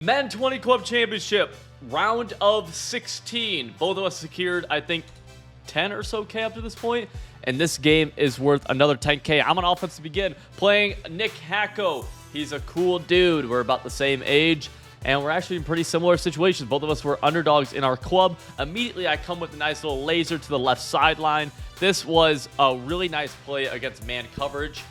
Men 20 Club Championship, round of 16. Both of us secured, I think, 10 or so K up to this point. And this game is worth another 10K. I'm on offense to begin, playing Nick Hacko. He's a cool dude. We're about the same age, and we're actually in pretty similar situations. Both of us were underdogs in our club. Immediately, I come with a nice little laser to the left sideline. This was a really nice play against man coverage,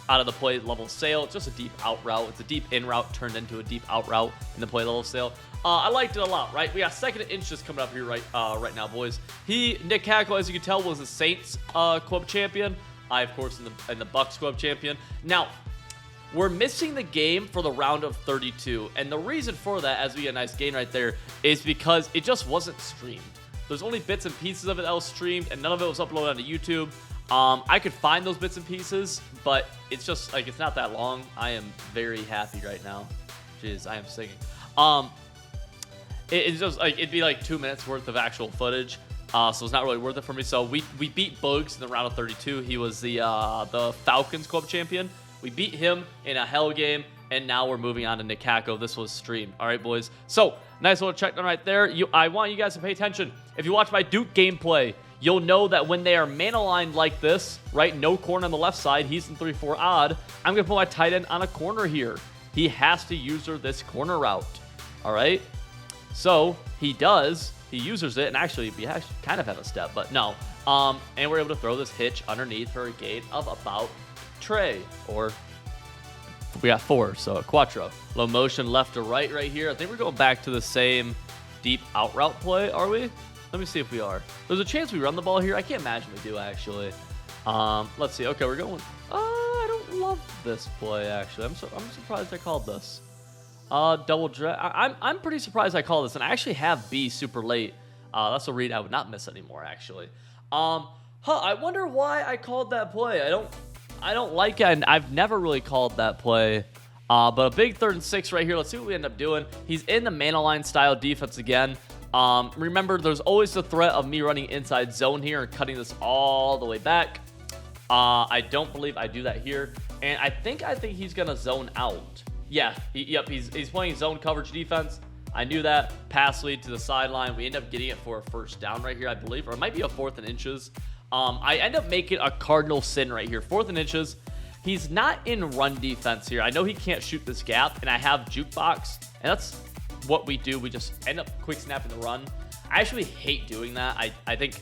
out of the play level sail. It's just a deep out route. It's a deep in route turned into a deep out route in the play level sail. I liked it a lot, right? We got second inches coming up here right now, boys. Nick Hacko, as you can tell, was the Saints club champion. I, of course, in the Bucks club champion. Now, we're missing the game for the round of 32. And the reason for that, as we get a nice gain right there, is because it just wasn't streamed. There's only bits and pieces of it that was streamed, and none of it was uploaded onto YouTube. I could find those bits and pieces, but it's just like, it's not that long. I am very happy right now. Jeez, I am singing. It's just like, it'd be like 2 minutes worth of actual footage. So it's not really worth it for me. So we beat Bugs in the round of 32. He was the Falcons club champion. We beat him in a hell game, and now we're moving on to Nick Hacko. This was streamed. All right, boys. So nice little check down right there. I want you guys to pay attention. If you watch my Duke gameplay, you'll know that when they are man aligned like this, right, no corner on the left side, he's in 3-4 odd, I'm going to put my tight end on a corner here. He has to user this corner route, all right? So he does. He users it, and actually, we actually kind of have a step, but no. And we're able to throw this hitch underneath for a gain of about Trey, or we got 4, so a quattro. Low motion left to right here. I think we're going back to the same deep out route play, are we? Let me see if we are. There's a chance we run the ball here. I can't imagine we do, actually. Let's see. Okay, we're going. I don't love this play, actually. I'm surprised I called this. Double drag. I'm pretty surprised I called this, and I actually have B super late. That's a read I would not miss anymore, actually. I wonder why I called that play. I don't like it, and I've never really called that play. But a big 3rd and 6 right here. Let's see what we end up doing. He's in the man align style defense again. Remember, there's always the threat of me running inside zone here and cutting this all the way back. I don't believe I do that here. And I think he's going to zone out. Yeah, he's playing zone coverage defense. I knew that. Pass lead to the sideline. We end up getting it for a first down right here, I believe. Or it might be a 4th and inches. I end up making a cardinal sin right here. 4th and inches. He's not in run defense here. I know he can't shoot this gap, and I have jukebox. And that's what we do. We just end up quick snapping the run. I actually hate doing that. I think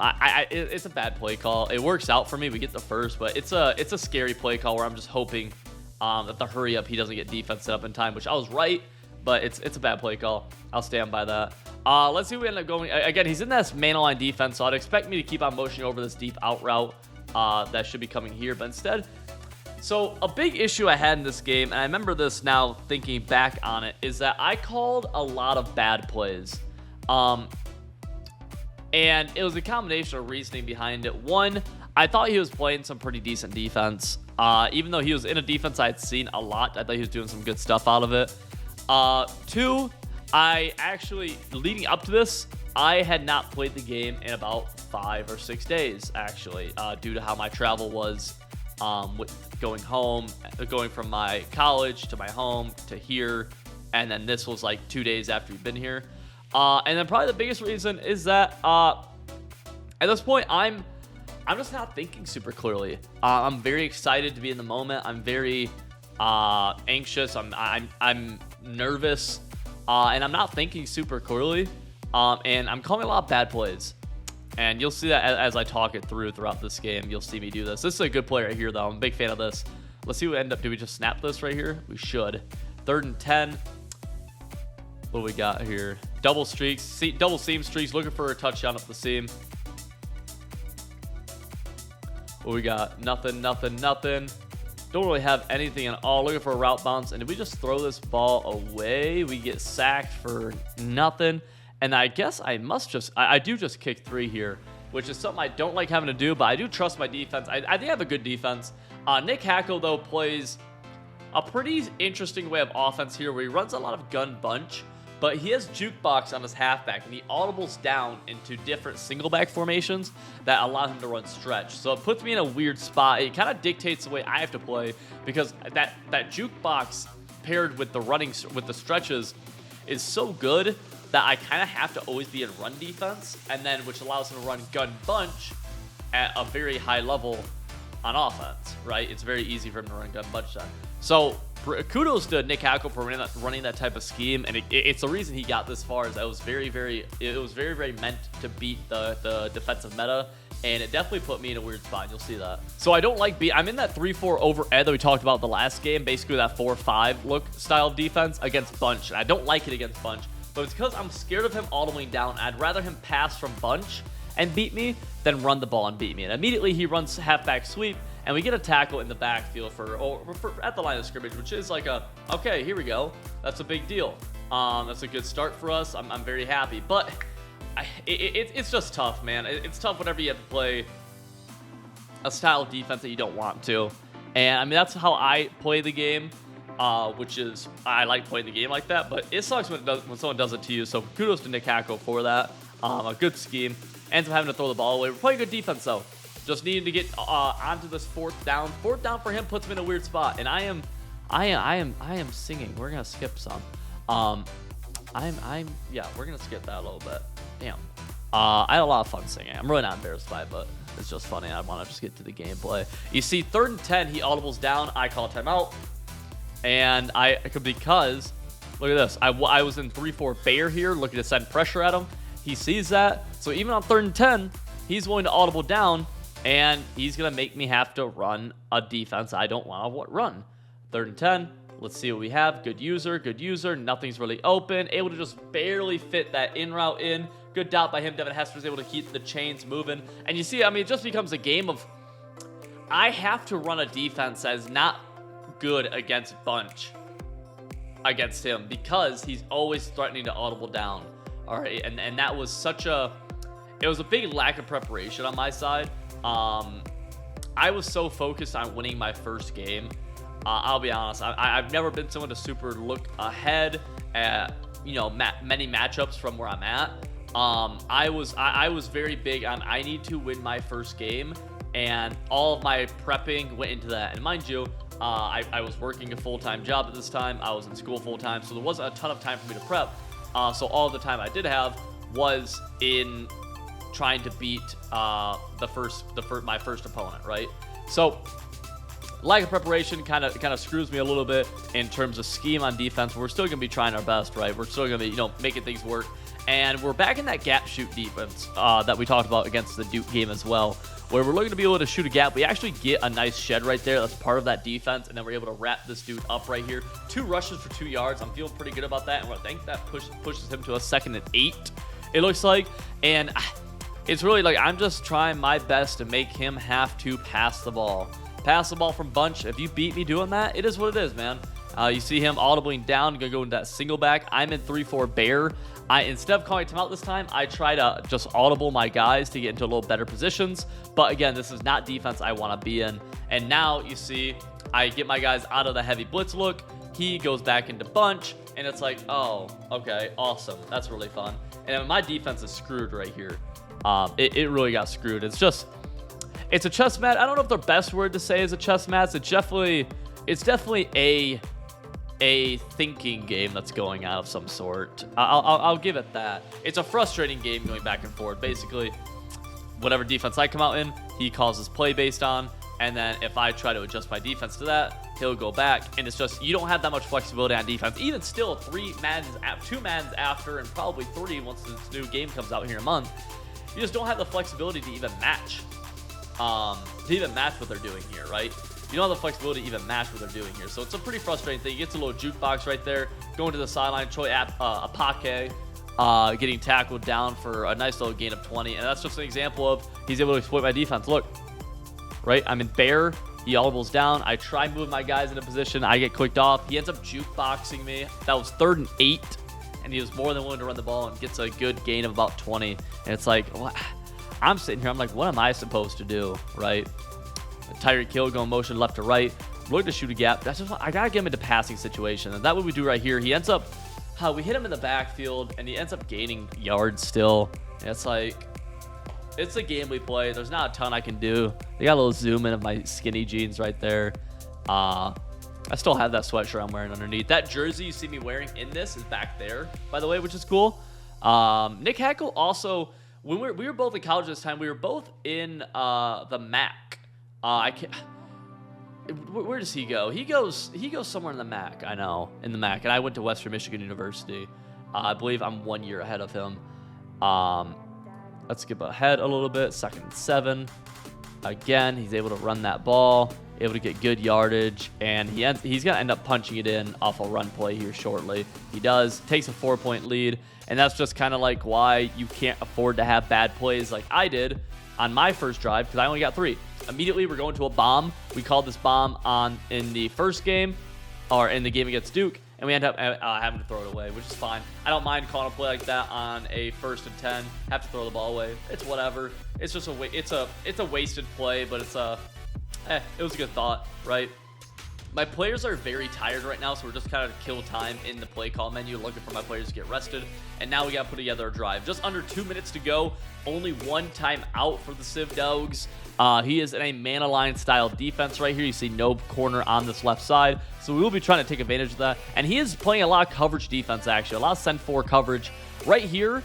it's a bad play call. It works out for me. We get the first, but it's a scary play call where I'm just hoping that the hurry up he doesn't get defense set up in time, which I was right, but it's a bad play call. I'll stand by that. Let's see who we end up going. Again, he's in this man line defense, so I'd expect me to keep on motioning over this deep out route that should be coming here, but instead. So a big issue I had in this game, and I remember this now thinking back on it, is that I called a lot of bad plays. And it was a combination of reasoning behind it. One, I thought he was playing some pretty decent defense. Even though he was in a defense I had seen a lot, I thought he was doing some good stuff out of it. 2, I actually, leading up to this, I had not played the game in about 5 or 6 days, actually, due to how my travel was. With going home, going from my college to my home to here, and then this was like 2 days after we've been here. And then probably the biggest reason is that at this point I'm just not thinking super clearly. I'm very excited to be in the moment. I'm very anxious. I'm nervous, and I'm not thinking super clearly. And I'm calling a lot of bad plays. And you'll see that as I talk it throughout this game. You'll see me do this. This is a good play right here, though. I'm a big fan of this. Let's see what we end up. Do we just snap this right here? We should. 3rd and 10. What do we got here? Double streaks. Double seam streaks. Looking for a touchdown up the seam. What we got? Nothing. Don't really have anything at all. Looking for a route bounce. And did we just throw this ball away? We get sacked for nothing. And I guess I do just kick 3 here, which is something I don't like having to do, but I do trust my defense. I think I have a good defense. Nick Hacko, though, plays a pretty interesting way of offense here where he runs a lot of gun bunch, but he has jukebox on his halfback, and he audibles down into different single back formations that allow him to run stretch. So it puts me in a weird spot. It kind of dictates the way I have to play, because that jukebox paired with the stretches is so good that I kind of have to always be in run defense, and then which allows him to run gun bunch at a very high level on offense, right? It's very easy for him to run gun bunch then. So kudos to Nick Hackle for running that type of scheme, and it's the reason he got this far. Is that it was very meant to beat the defensive meta, and it definitely put me in a weird spot. You'll see that. So I don't like I'm in that 3-4 over Ed that we talked about the last game, basically that 4-5 look style of defense against Bunch, and I don't like it against Bunch, but it's because I'm scared of him audibling down. I'd rather him pass from Bunch and beat me than run the ball and beat me. And immediately he runs halfback sweep, and we get a tackle in the backfield for at the line of scrimmage, which is like okay, here we go. That's a big deal. That's a good start for us. I'm very happy, but it's just tough, man. It's tough whenever you have to play a style of defense that you don't want to. And I mean, that's how I play the game, which is I like playing the game like that, but it sucks when someone does it to you. So kudos to Nick Hackle for that. A good scheme. Ends up having to throw the ball away. We're playing good defense though. Just needing to get onto this fourth down. Fourth down for him puts him in a weird spot, and I am singing. We're gonna skip some. Yeah, we're gonna skip that a little bit. Damn. I had a lot of fun singing. I'm really not embarrassed by it, but it's just funny. I want to just get to the gameplay. You see, 3rd and 10, he audibles down. I call timeout, and because look at this. I was in 3-4 bear here, looking to send pressure at him. He sees that, so even on 3rd and 10, he's willing to audible down, and he's going to make me have to run a defense I don't want to run. 3rd and 10, let's see what we have. Good user, nothing's really open. Able to just barely fit that in route in. Good dot by him. Devin Hester's able to keep the chains moving. And you see, I mean, it just becomes a game of I have to run a defense that is not good against Bunch against him, because he's always threatening to audible down. All right, and that was it was a big lack of preparation on my side. I was so focused on winning my first game. I'll be honest, I've never been someone to super look ahead at many matchups from where I'm at. I was very big on I need to win my first game, and all of my prepping went into that. And mind you, I was working a full-time job at this time. I was in school full-time, so there wasn't a ton of time for me to prep. So all the time I did have was in trying to beat my first opponent, right? So lack of preparation kind of screws me a little bit in terms of scheme on defense. We're still gonna be trying our best, right? We're still gonna be making things work, and we're back in that gap shoot defense that we talked about against the Duke game as well, where we're looking to be able to shoot a gap. We actually get a nice shed right there. That's part of that defense, and then we're able to wrap this dude up right here. 2 rushes for 2 yards. I'm feeling pretty good about that, and I think that pushes him to a 2nd and 8, it looks like. And it's really like I'm just trying my best to make him have to pass the ball. Pass the ball from Bunch. If you beat me doing that, it is what it is, man. You see him audibling down, gonna go into that single back. I'm in 3-4 bear. Instead of calling timeout this time, I try to just audible my guys to get into a little better positions. But again, this is not defense I want to be in. And now you see, I get my guys out of the heavy blitz look. He goes back into Bunch, and it's like, oh, okay, awesome. That's really fun. And my defense is screwed right here. It really got screwed. It's a chess match. I don't know if the best word to say is a chess match. It's definitely a thinking game that's going on of some sort. I'll give it that. It's a frustrating game going back and forth. Basically, whatever defense I come out in, he calls his play based on, and then if I try to adjust my defense to that, he'll go back, and it's just you don't have that much flexibility on defense. Even still, 2 Maddens after, and probably 3 once this new game comes out here in a month, you just don't have the flexibility to even match. What they're doing here, right? You don't have the flexibility to even match what they're doing here. So it's a pretty frustrating thing. He gets a little jukebox right there, going to the sideline. Troy Apake getting tackled down for a nice little gain of 20. And that's just an example of he's able to exploit my defense. Look, right? I'm in bear. He audibles down. I try moving my guys into position. I get clicked off. He ends up jukeboxing me. That was 3rd and 8. And he was more than willing to run the ball and gets a good gain of about 20. And it's like, what? I'm sitting here. I'm like, what am I supposed to do, right? Tyreek Hill going motion left to right. I'm looking to shoot a gap. That's just I gotta get him into passing situation, and that's what we do right here. He ends up we hit him in the backfield, and he ends up gaining yards still. And it's like, it's a game we play. There's not a ton I can do. They got a little zoom in of my skinny jeans right there. I still have that sweatshirt I'm wearing underneath. That jersey you see me wearing in this is back there, by the way, which is cool. Nick Hackle also, when we were both in college this time, we were both in the MAC. Where does he go? He goes somewhere in the MAC. I know, in the MAC, and I went to Western Michigan University. I believe I'm 1 year ahead of him. Let's skip ahead a little bit. 2nd and 7. Again, he's able to run that ball, able to get good yardage, and he's going to end up punching it in off a run play here shortly. He does. Takes a 4-point lead, and that's just kind of like why you can't afford to have bad plays like I did on my first drive, because I only got 3. Immediately, we're going to a bomb. We called this bomb in the first game, or in the game against Duke, and we end up having to throw it away, which is fine. I don't mind calling a play like that on a 1st and 10. Have to throw the ball away. It's whatever. It's just it's a wasted play, but it was a good thought, right? My players are very tired right now, so we're just kind of kill time in the play call menu, looking for my players to get rested. And now we got to put together a drive. Just under 2 minutes to go. Only 1 time out for the Civ Dogs. He is in a man-aligned style defense right here. You see no corner on this left side. So we will be trying to take advantage of that. And he is playing a lot of coverage defense, actually. A lot of send 4 coverage right here.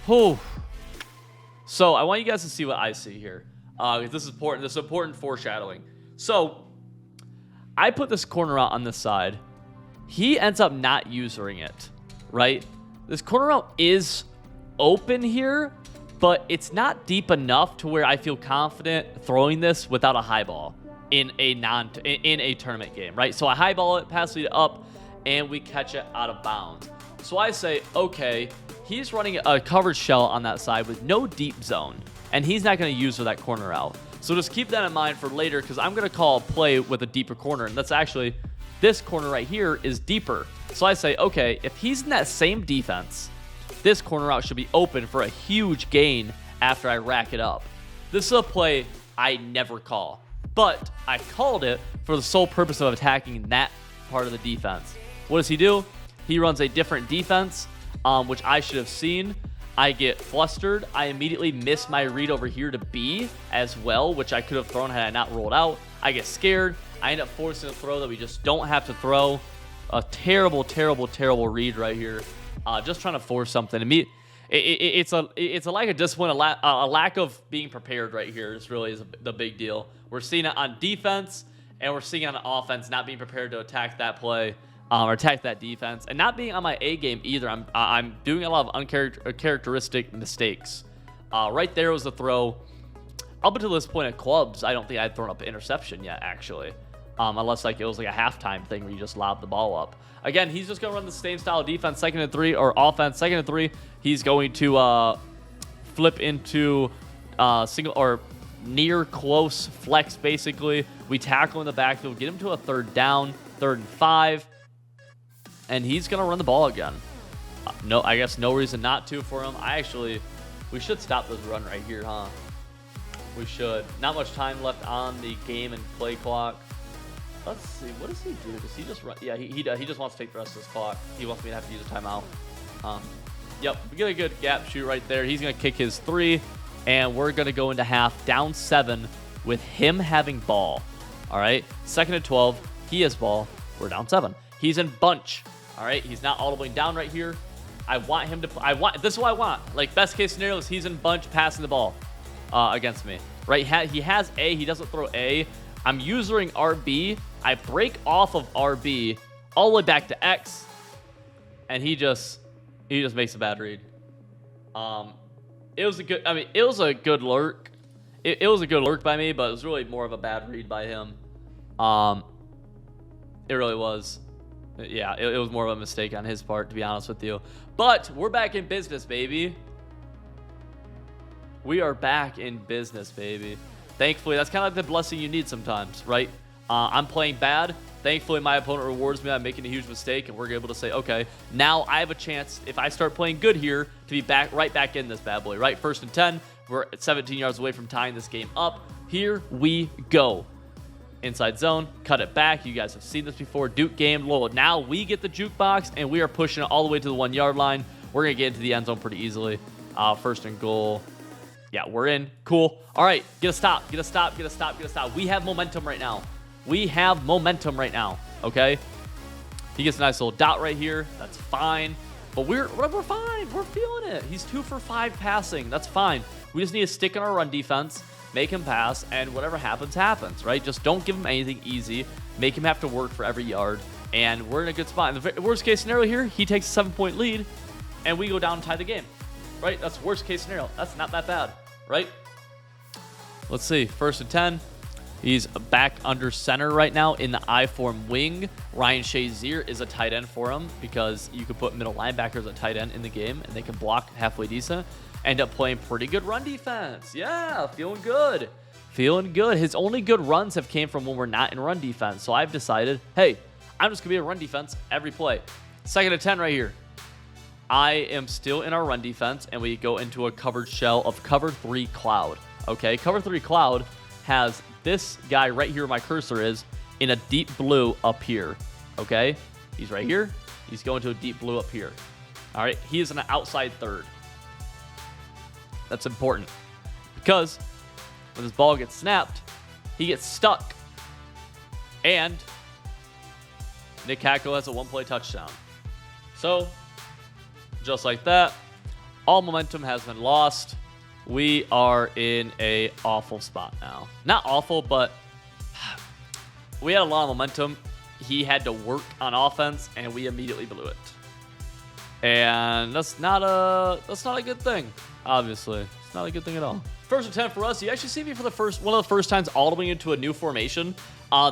Whew. So I want you guys to see what I see here. This is important. This is important foreshadowing. So I put this corner out on this side. He ends up not using it, right? This corner out is open here, but it's not deep enough to where I feel confident throwing this without a high ball in a tournament game, right? So I high ball it, pass it up, and we catch it out of bounds. So I say, okay, he's running a coverage shell on that side with no deep zone, and he's not going to use that corner out. So just keep that in mind for later, because I'm going to call a play with a deeper corner, and that's actually this corner right here is deeper. So I say, okay, if he's in that same defense, this corner out should be open for a huge gain after I rack it up. This is a play I never call, but I called it for the sole purpose of attacking that part of the defense. What does he do? He runs a different defense, which I should have seen. I get flustered. I immediately miss my read over here to B as well, which I could have thrown had I not rolled out. I get scared. I end up forcing a throw that we just don't have to throw. A terrible, terrible, terrible read right here. Just trying to force something. It's a lack of discipline, a lack of being prepared right here. This really is the big deal. We're seeing it on defense, and we're seeing it on offense, not being prepared to attack that play. Or attack that defense, and not being on my A game either. I'm doing a lot of uncharacteristic mistakes. Right there was the throw. Up until this point at clubs, I don't think I'd thrown up an interception yet, actually. Unless it was like a halftime thing where you just lob the ball up. Again, he's just going to run the same style of defense, 2nd and 3, or offense, 2nd and 3. He's going to flip into single or near close flex, basically. We tackle in the backfield, get him to a 3rd down, 3rd and 5. And he's going to run the ball again. No, I guess no reason not to for him. We should stop this run right here, huh? We should. Not much time left on the game and play clock. Let's see. What does he do? Does he just run? Yeah, he just wants to take the rest of this clock. He wants me to have to use a timeout. Yep, we get a good gap shoot right there. He's going to kick his 3, and we're going to go into half down 7 with him having ball. All right, 2nd and 12. He has ball. We're down 7. He's in bunch. All right, he's not all the way down right here. I want him to. This is what I want. Like, best case scenario is he's in bunch passing the ball against me. Right? He has A. He doesn't throw A. I'm using RB. I break off of RB all the way back to X, and he just makes a bad read. It was a good. I mean, it was a good lurk. It was a good lurk by me, but it was really more of a bad read by him. It really was. Yeah, it was more of a mistake on his part, to be honest with you. But we're back in business, baby. We are back in business, baby. Thankfully, that's kind of like the blessing you need sometimes, right? I'm playing bad. Thankfully, my opponent rewards me on making a huge mistake, and we're able to say, okay, now I have a chance, if I start playing good here, to be right back in this bad boy, right? 1st and 10. We're at 17 yards away from tying this game up. Here we go. inside zone, cut it back. You guys have seen this before. Duke game. Lol. Now we get the jukebox, and we are pushing it all the way to the 1 yard line. We're going to get into the end zone pretty easily. First and goal. Yeah, we're in. Cool. All right, get a stop. Get a stop. Get a stop. Get a stop. We have momentum right now. We have momentum right now, okay? He gets a nice little dot right here. That's fine. But we're fine. We're feeling it. He's 2 for 5 passing. That's fine. We just need to stick in our run defense, make him pass, and whatever happens, happens, right? Just don't give him anything easy. Make him have to work for every yard, and we're in a good spot. In the worst case scenario here, he takes a 7-point lead, and we go down and tie the game, right? That's worst case scenario. That's not that bad, right? Let's see. First and 10. He's back under center right now in the I-form wing. Ryan Shazier is a tight end for him because you could put middle linebackers at tight end in the game, and they can block halfway decent. End up playing pretty good run defense. Yeah, feeling good. Feeling good. His only good runs have came from when we're not in run defense. So I've decided, hey, I'm just going to be in run defense every play. Second and 10 right here. I am still in our run defense, and we go into a covered shell of cover 3 cloud. Okay, cover 3 cloud has this guy right here where my cursor is in a deep blue up here. Okay, he's right here. He's going to a deep blue up here. All right, he is an outside third. That's important because when this ball gets snapped, he gets stuck. And Nick Hacko has a 1-play touchdown. So, just like that, all momentum has been lost. We are in a awful spot now. Not awful, but we had a lot of momentum. He had to work on offense, and we immediately blew it. And that's not a good thing. Obviously, it's not a good thing at all. First and 10 for us. You actually see me for one of the first times audibling into a new formation.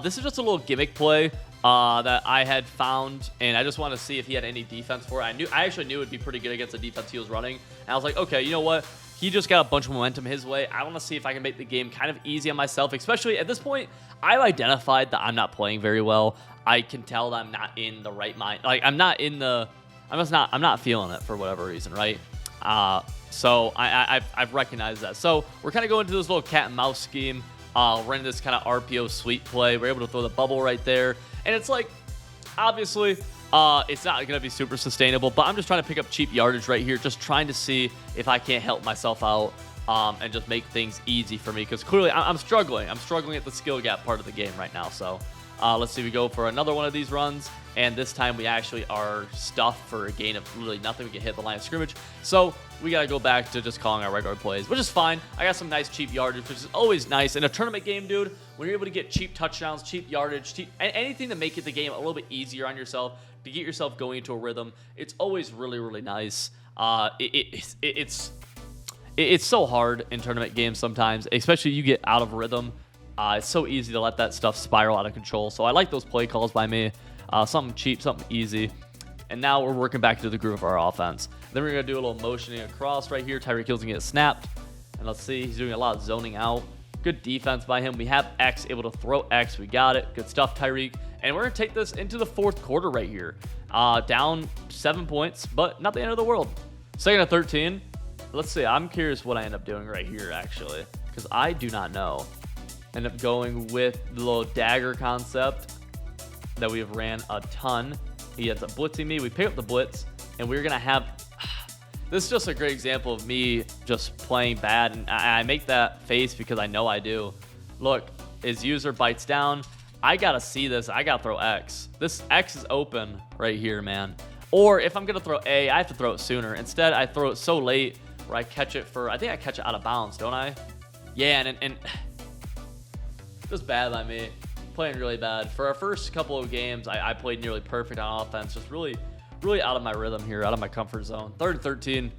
This is just a little gimmick play that I had found, and I just wanted to see if he had any defense for it. I actually knew it would be pretty good against the defense he was running, and I was like, okay, you know what? He just got a bunch of momentum his way. I want to see if I can make the game kind of easy on myself, especially at this point. I've identified that I'm not playing very well. I can tell that I'm not in the right mind. Like, I'm not feeling it for whatever reason, right? So I've recognized that. So we're kind of going into this little cat and mouse scheme, running this kind of RPO sweep play. We're able to throw the bubble right there. And it's like, obviously, it's not going to be super sustainable, but I'm just trying to pick up cheap yardage right here, just trying to see if I can't help myself out and just make things easy for me, because clearly I'm struggling. I'm struggling at the skill gap part of the game right now. So let's see, we go for another one of these runs, and this time we actually are stuffed for a gain of literally nothing. We can hit the line of scrimmage. So we got to go back to just calling our regular plays, which is fine. I got some nice cheap yardage, which is always nice. In a tournament game, dude, when you're able to get cheap touchdowns, cheap yardage, anything to make it the game a little bit easier on yourself, to get yourself going into a rhythm, it's always really, really nice. It's so hard in tournament games sometimes, especially you get out of rhythm. It's so easy to let that stuff spiral out of control. So I like those play calls by me. Something cheap, something easy. And now we're working back into the groove of our offense. Then we're going to do a little motioning across right here. Tyreek Hill's going to get snapped. And let's see, he's doing a lot of zoning out. Good defense by him. We have X, able to throw X. We got it. Good stuff, Tyreek. And we're going to take this into the fourth quarter right here. Down 7 points, but not the end of the world. Second and 13. Let's see. I'm curious what I end up doing right here, actually, because I do not know. End up going with the little dagger concept that we have ran a ton. He ends up blitzing me. We pick up the blitz, and we're going to have... This is just a great example of me just playing bad, and I make that face because I know I do. Look, his user bites down. I got to see this. I got to throw X. This X is open right here, man. Or if I'm going to throw A, I have to throw it sooner. Instead, I throw it so late where I catch it for... I think I catch it out of bounds, don't I? Yeah, and just bad by me. Playing really bad. For our first couple of games, I played nearly perfect on offense. Just really out of my rhythm here, out of my comfort zone. Third and 13.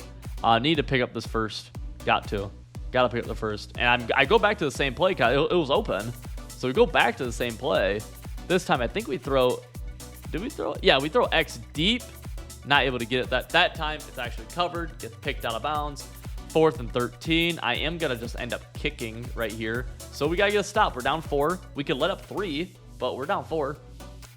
Need to pick up this first. Got to pick up the first. And I go back to the same play. It was open. So we go back to the same play. This time, I think we throw... Did we throw it? Yeah, we throw X deep. Not able to get it. That time, it's actually covered. Gets picked out of bounds. Fourth and 13. I am going to just end up kicking right here. So we got to get a stop. We're down 4. We could let up 3, but we're down 4.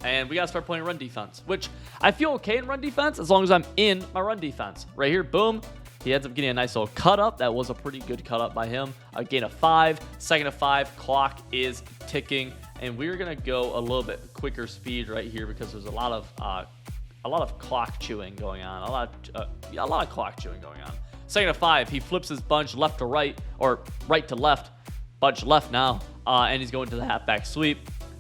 And we got to start playing run defense, which I feel okay in run defense as long as I'm in my run defense. Right here, boom. He ends up getting a nice little cut up. That was a pretty good cut up by him. A gain of 5. Second of 5. Clock is ticking and we're gonna go a little bit quicker speed right here because there's a lot of clock chewing going on. A lot of clock chewing going on. Second to 5, he flips his bunch left to right, or right to left. Bunch left now, and he's going to the halfback sweep.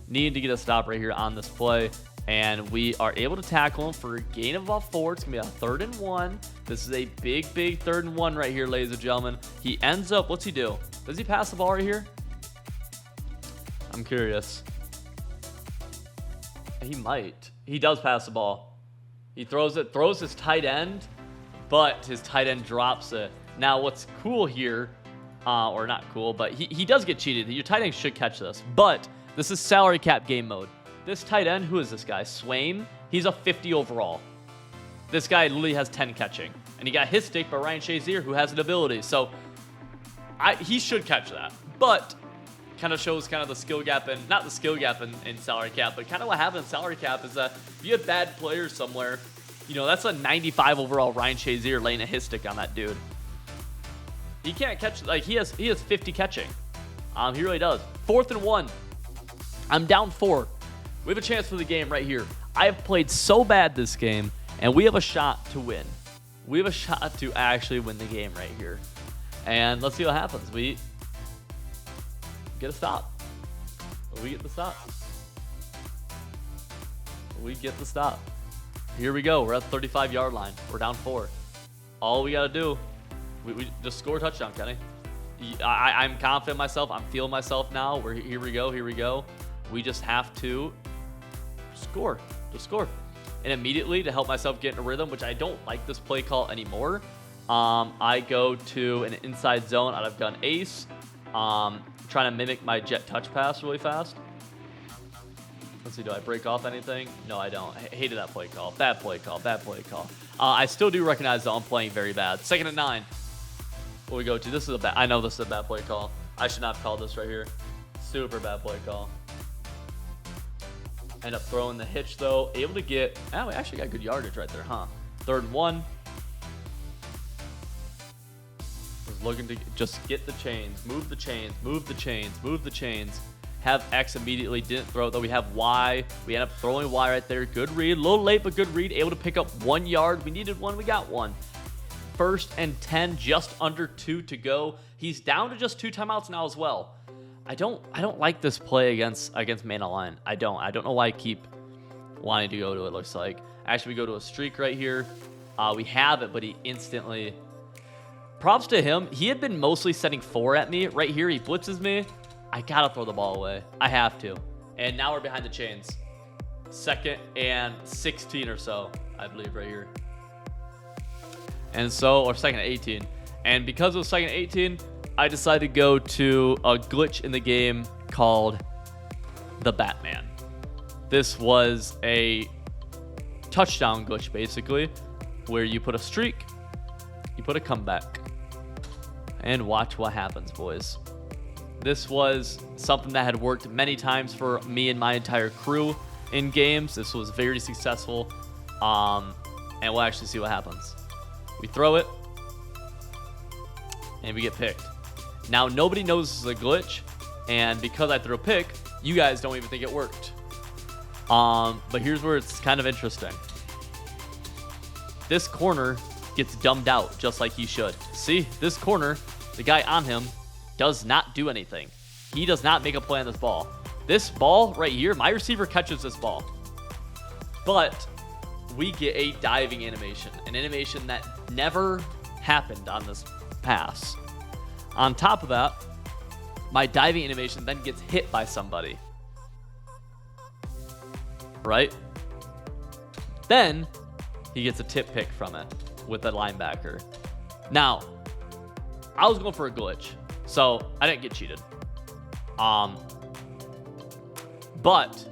Needing to get a stop right here on this play, and we are able to tackle him for a gain of about 4. It's gonna be a 3rd and 1. This is a big 3rd and 1 right here, ladies and gentlemen. He ends up, what's he do? Does he pass the ball right here? I'm curious. He might. He does pass the ball. He throws his tight end, but his tight end drops it. Now, what's cool here, or not cool, but he does get cheated. Your tight end should catch this, but this is salary cap game mode. This tight end, who is this guy? Swain. He's a 50 overall. This guy literally has 10 catching. And he got his stick by Ryan Shazier, who has an ability. So he should catch that. But kind of shows kind of the skill gap, and not the skill gap in salary cap, but kind of what happened in salary cap is that if you have bad players somewhere, you know, that's a 95 overall Ryan Shazier laying a his stick on that dude. He can't catch, like, he has 50 catching. He really does. 4th and 1. I'm down 4. We have a chance for the game right here. I have played so bad this game, and we have a shot to win. We have a shot to actually win the game right here. And let's see what happens. We get a stop. We get the stop. We get the stop. Here we go. We're at the 35-yard line. We're down 4. All we got to do, we just score a touchdown, Kenny. I'm confident in myself. I'm feeling myself now. Here we go. Here we go. We just have to score. Just score. And immediately, to help myself get in a rhythm, which I don't like this play call anymore, I go to an inside zone out of gun ace, trying to mimic my jet touch pass really fast. Let's see, do I break off anything? No, I don't. I hated that play call. Bad play call. Bad play call. I still do recognize that I'm playing very bad. 2nd and 9. What we go to? This is a bad. I know this is a bad play call. I should not have called this right here. Super bad play call. End up throwing the hitch though. Able to get. Oh, we actually got good yardage right there, huh? 3rd and 1. Was looking to just get the chains, move the chains, move the chains, move the chains. Have X immediately, didn't throw it though. We have Y. We end up throwing Y right there. Good read. A little late, but good read. Able to pick up 1 yard. We needed 1. We got 1. 1st and 10, just under 2 to go. He's down to just 2 timeouts now as well. I don't like this play against man line. I don't know why I keep wanting to go to it. Looks like actually we go to a streak right here. We have it, but he instantly. Props to him. He had been mostly setting 4 at me. Right here, he blitzes me. I gotta throw the ball away. I have to. And now we're behind the chains. 2nd and 16 or so, I believe, right here. And so, or 2nd and 18. And because it was 2nd and 18, I decided to go to a glitch in the game called the Batman. This was a touchdown glitch, basically, where you put a streak, you put a comeback, and watch what happens, boys. This was something that had worked many times for me and my entire crew in games. This was very successful, and we'll actually see what happens. We throw it, and we get picked. Now, nobody knows this is a glitch, and because I threw a pick, you guys don't even think it worked. But here's where it's kind of interesting. This corner gets dumbed out just like he should. See, this corner, the guy on him, does not do anything. He does not make a play on this ball. This ball right here, my receiver catches this ball. But we get a diving animation, an animation that never happened on this pass. On top of that, my diving animation then gets hit by somebody. Right? Then he gets a tip pick from it with the linebacker. Now, I was going for a glitch, so I didn't get cheated. But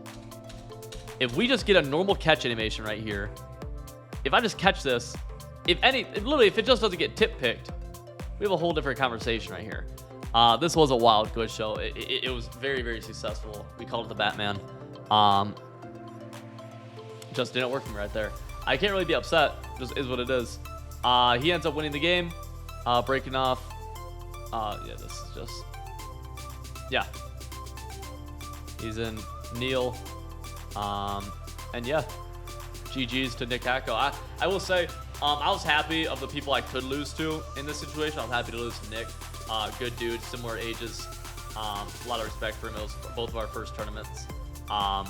if we just get a normal catch animation right here, if I just catch this, if it just doesn't get tip picked, we have a whole different conversation right here. This was a wild glitch, so it was very, very successful. We called it the Batman. Just didn't work for me right there. I can't really be upset. Just is what it is. He ends up winning the game, breaking off. Yeah, this is just, yeah. He's in Neil. And yeah, GG's to Nick Hacko. I will say, I was happy of the people I could lose to in this situation. I was happy to lose to Nick. Good dude, similar ages. A lot of respect for him. It was both of our first tournaments. But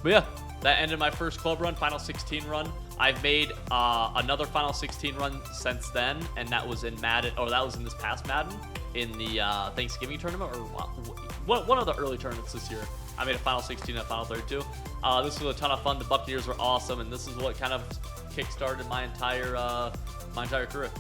yeah, that ended my first club run, Final 16 run. I've made another Final 16 run since then, and that was in Madden, or that was in this past Madden, in the Thanksgiving tournament, or one of the early tournaments this year. I made a Final 16 and a Final 32. This was a ton of fun. The Buccaneers were awesome, and this is what kind of kick-started my entire career.